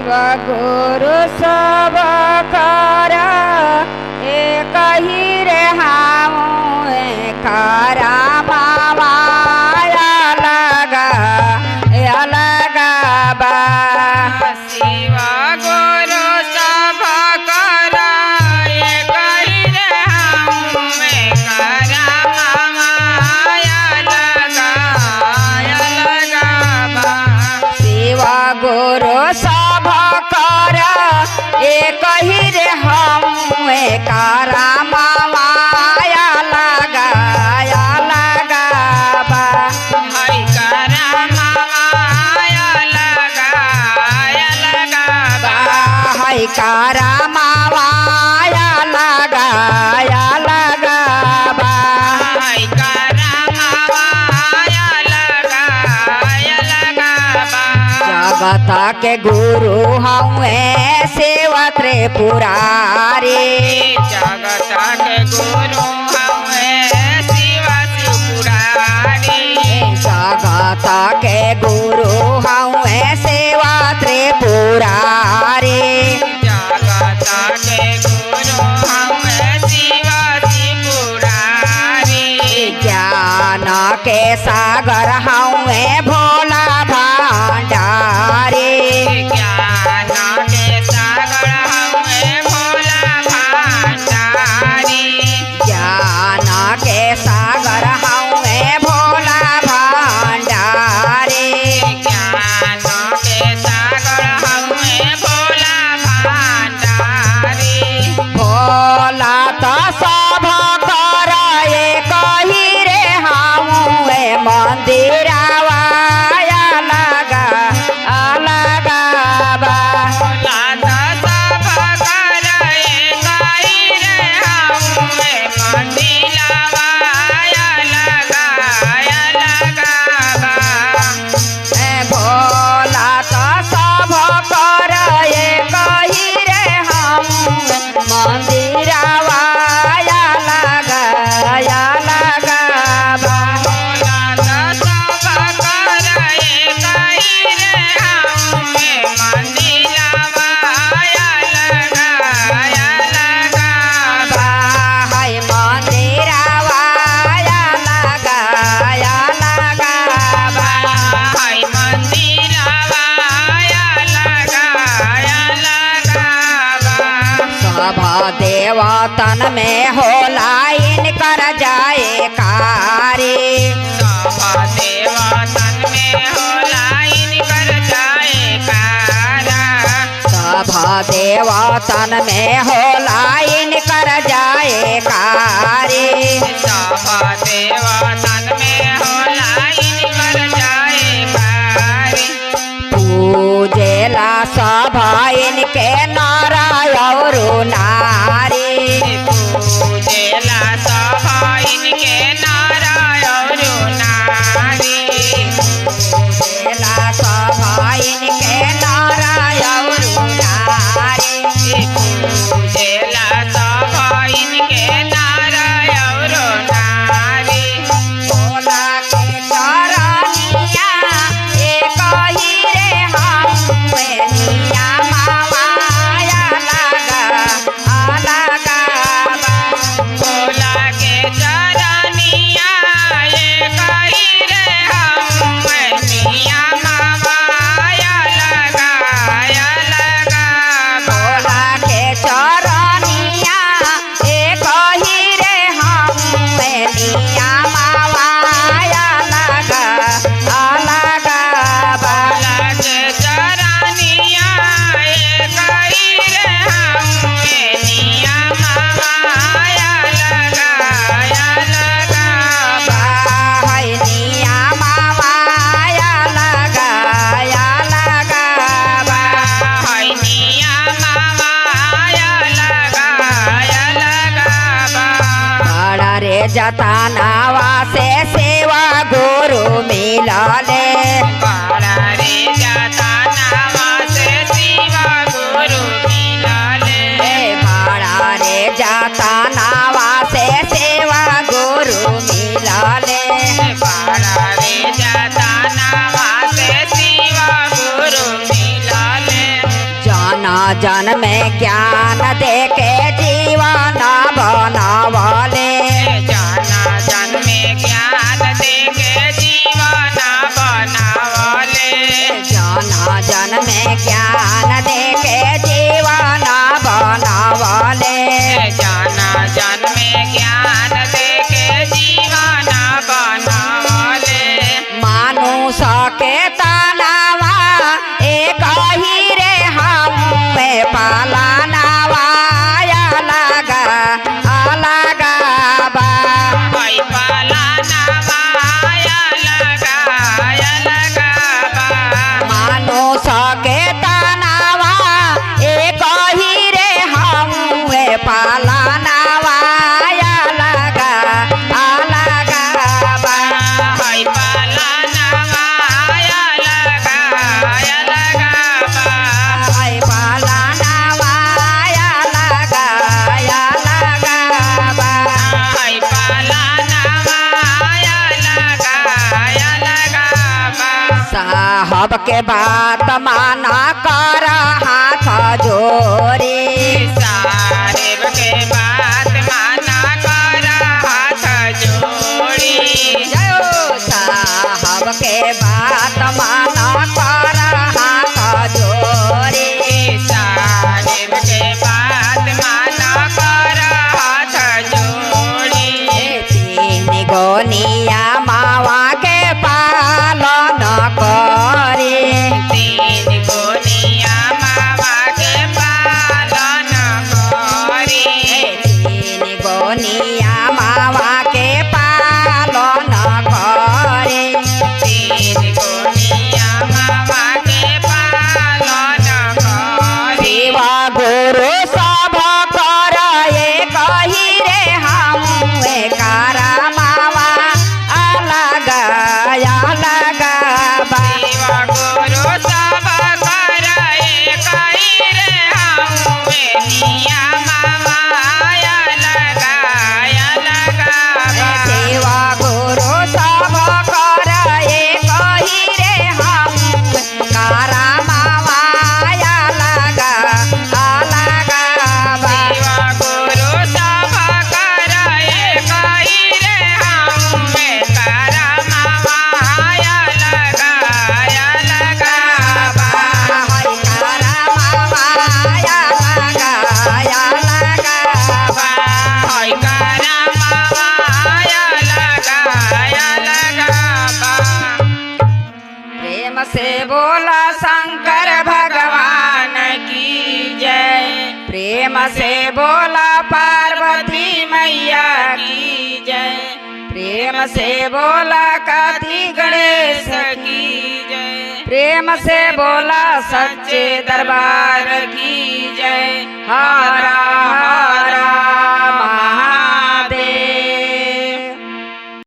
गुरु सब कर एक ही रे हम करा माया लगा बा शिव गुरु सब कर एक ही रे हम करा माया लगा बा शिव गुरु सब कर एक ही रे हम करा माया लगा बा हई करा माया लगा बा हई करा माया लगा बा हई करा माया लगा बा जगत के गुरु हमें सेवा त्रिपुरारी जगत के गुरु हमें शिव त्रिपुरारी जगत के गुरु हमें सेवा त्रिपुरारी जगत के गुरु हमें शिव त्रिपुरारी ज्ञान के सागर हमें भोला भंडारी ज्ञान के सागर हमें भोला भंडारी ज्ञान के सागर हमें भोला भंडारी ज्ञान के सागर हमें भोला भंडारी भोला तो सब कर एक ही रे हम मंदिरवा लगा बा लाता सब कर एक ही रे हमें मंदिरवा लगा बा भोला तो सब कर एक ही रे हम मंदिरवा लगा बा लाता सब कर एक ही रे हमें मंदिरवा लगा बा हाय मंदिरवा लगा बा हई मंदिरवा लगा बा सब देवतन में होला इनकर जाए कारी सब देवतन में होला इनकर जाए कारा सब देवतन में होला इनकर जाए कारी सब देवतन में होला इनकर जाए कारी पूजेला सब इनके नर और नारी पूजेला सब इनके नर और नारी पूजेला सब इनके नर और नारी पूजेला सब इनके नर और नारी भोला के चरनिया एक ही रे हम निया माया लगा जन में ज्ञान दे के जीवन बनावले जाना जन में ज्ञान दे के जीवन बनावले जाना जन में ज्ञान दे के जीवन बनावले जाना जन में ज्ञान दे के जीवन बनावले मानुष के तनावा एक ही रे हम पालनावा अलग बा भाई पालनावा अलग बा मानुष के तनावा एक ही रे हम पालनावा अलग बा भाई पालनावा अलग बा आई पालनावा अलग बा भाई पालनावा अलग बा साहब के बात माना कर हाथ जोड़ी साहेब के बात माना कर हाथ जोड़ी साहब के बात माना कर हाथ जोड़ी साहेब के बात माना कर हाथ जोड़ी तीन गोनिया मावा के पालन करे तीन गोनिया मावा के पालन करी तीन गोनिया मावा के पालन करे तीन गोनिया मावा के पालन करी शिवा गुरु सब कर एक ही रे हम कारा मावा अलग बा शिव गुरु सब कर एक ही रे हमुए निया मावा अलग बा शिवा गुरु सब कर एक ही रे हम कारा मावा अलग बा शिव गुरु सब कर एक ही रे हमुए करा मावा अलग बा हई कारा मावा अलग बा हई करा मावा अलग बा प्रेम से बोला शंकर भगवान की जय प्रेम से बोला पार्वती मैया की जय प्रेम से बोला कार्तिक गणेश की जय प्रेम से बोला सच्चे दरबार की जय हरा